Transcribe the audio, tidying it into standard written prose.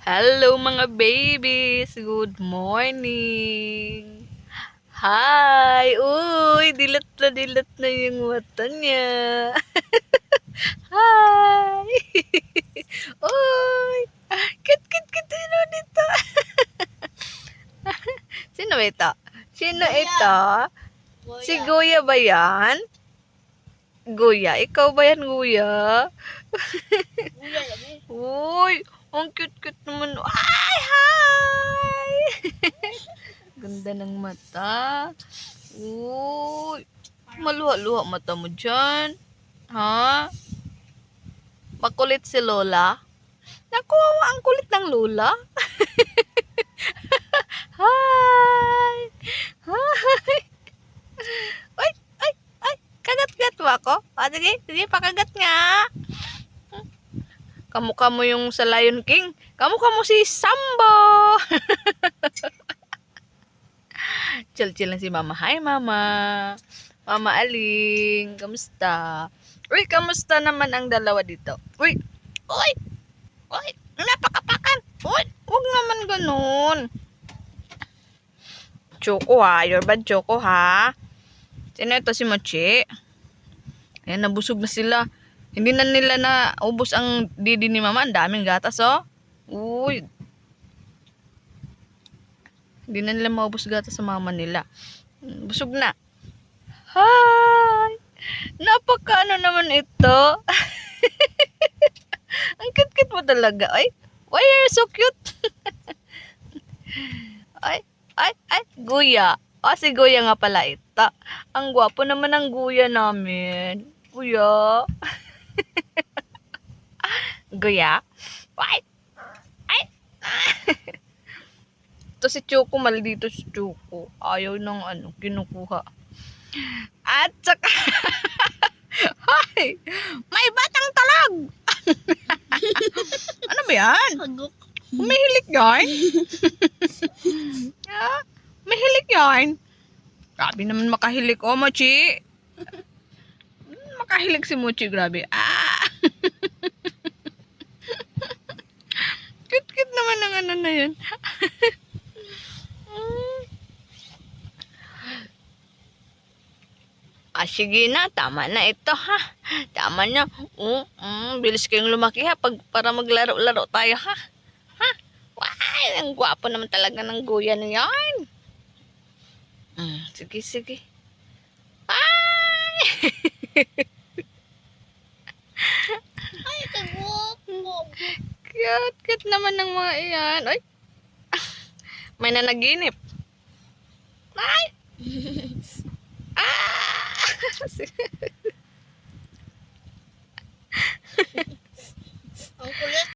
Hello mga babies! Good morning! Hi! Uy! Dilat na yung mata niya. Hi! Uy! Kit! Sino dito? Sino ito? Sino ito? Si Guya ba yan? Guya? Ikaw ba yan, Guya? Uy! Ang cute naman. Ay! Hi! Ganda ng mata. Uy! Maluha-luha mata mo dyan. Ha? Makulit si Lola? Naku, ang kulit ng Lola. Hi! Hi! Ay! Kagat-gat mo ako? Sige, pakagat nga. Kamukha mo yung sa Lion King. Kamukha mo si Sambo. Chill lang si Mama. Hi, Mama. Mama Aling. Kamusta? Uy, kamusta naman ang dalawa dito? Uy! Napakapakan! Uy! Huwag naman ganun. Choco ha. Your bad Choco ha. Sino ito? Si Mochi. Ayan, nabusog na sila. Hindi na nila na ubos ang didi ni Mama. Ang daming gatas, oh. Uy. Hindi na nila maubos gatas sa mama nila. Busog na. Hi! Napaka ano naman ito. Ang cute mo talaga. Ay, why are you so cute? ay, Guya. Si Guya nga pala ito. Ang gwapo naman ng Guya namin. Guya. Guya? Ay! Ito si Choco, maldito si Choco. Ayaw ng kinukuha. At saka, Hoy! May batang talog! Ano ba yan? Umihilik yarn? Mahilik yarn? Grabe naman makahilik. Oh, Mochi! Makahilig si Mochi, grabe. Cute naman ng ano na yan. Sige na, tama na ito ha. Tama na. Bilis kayong lumaki ha para maglaro-laro tayo ha. Ha? Wow, ang gwapo naman talaga ng Guya na yan. Sige. Ay! Ay, kagwapo. Cute naman ng mga iyan. Ay! May nanaginip. Ay!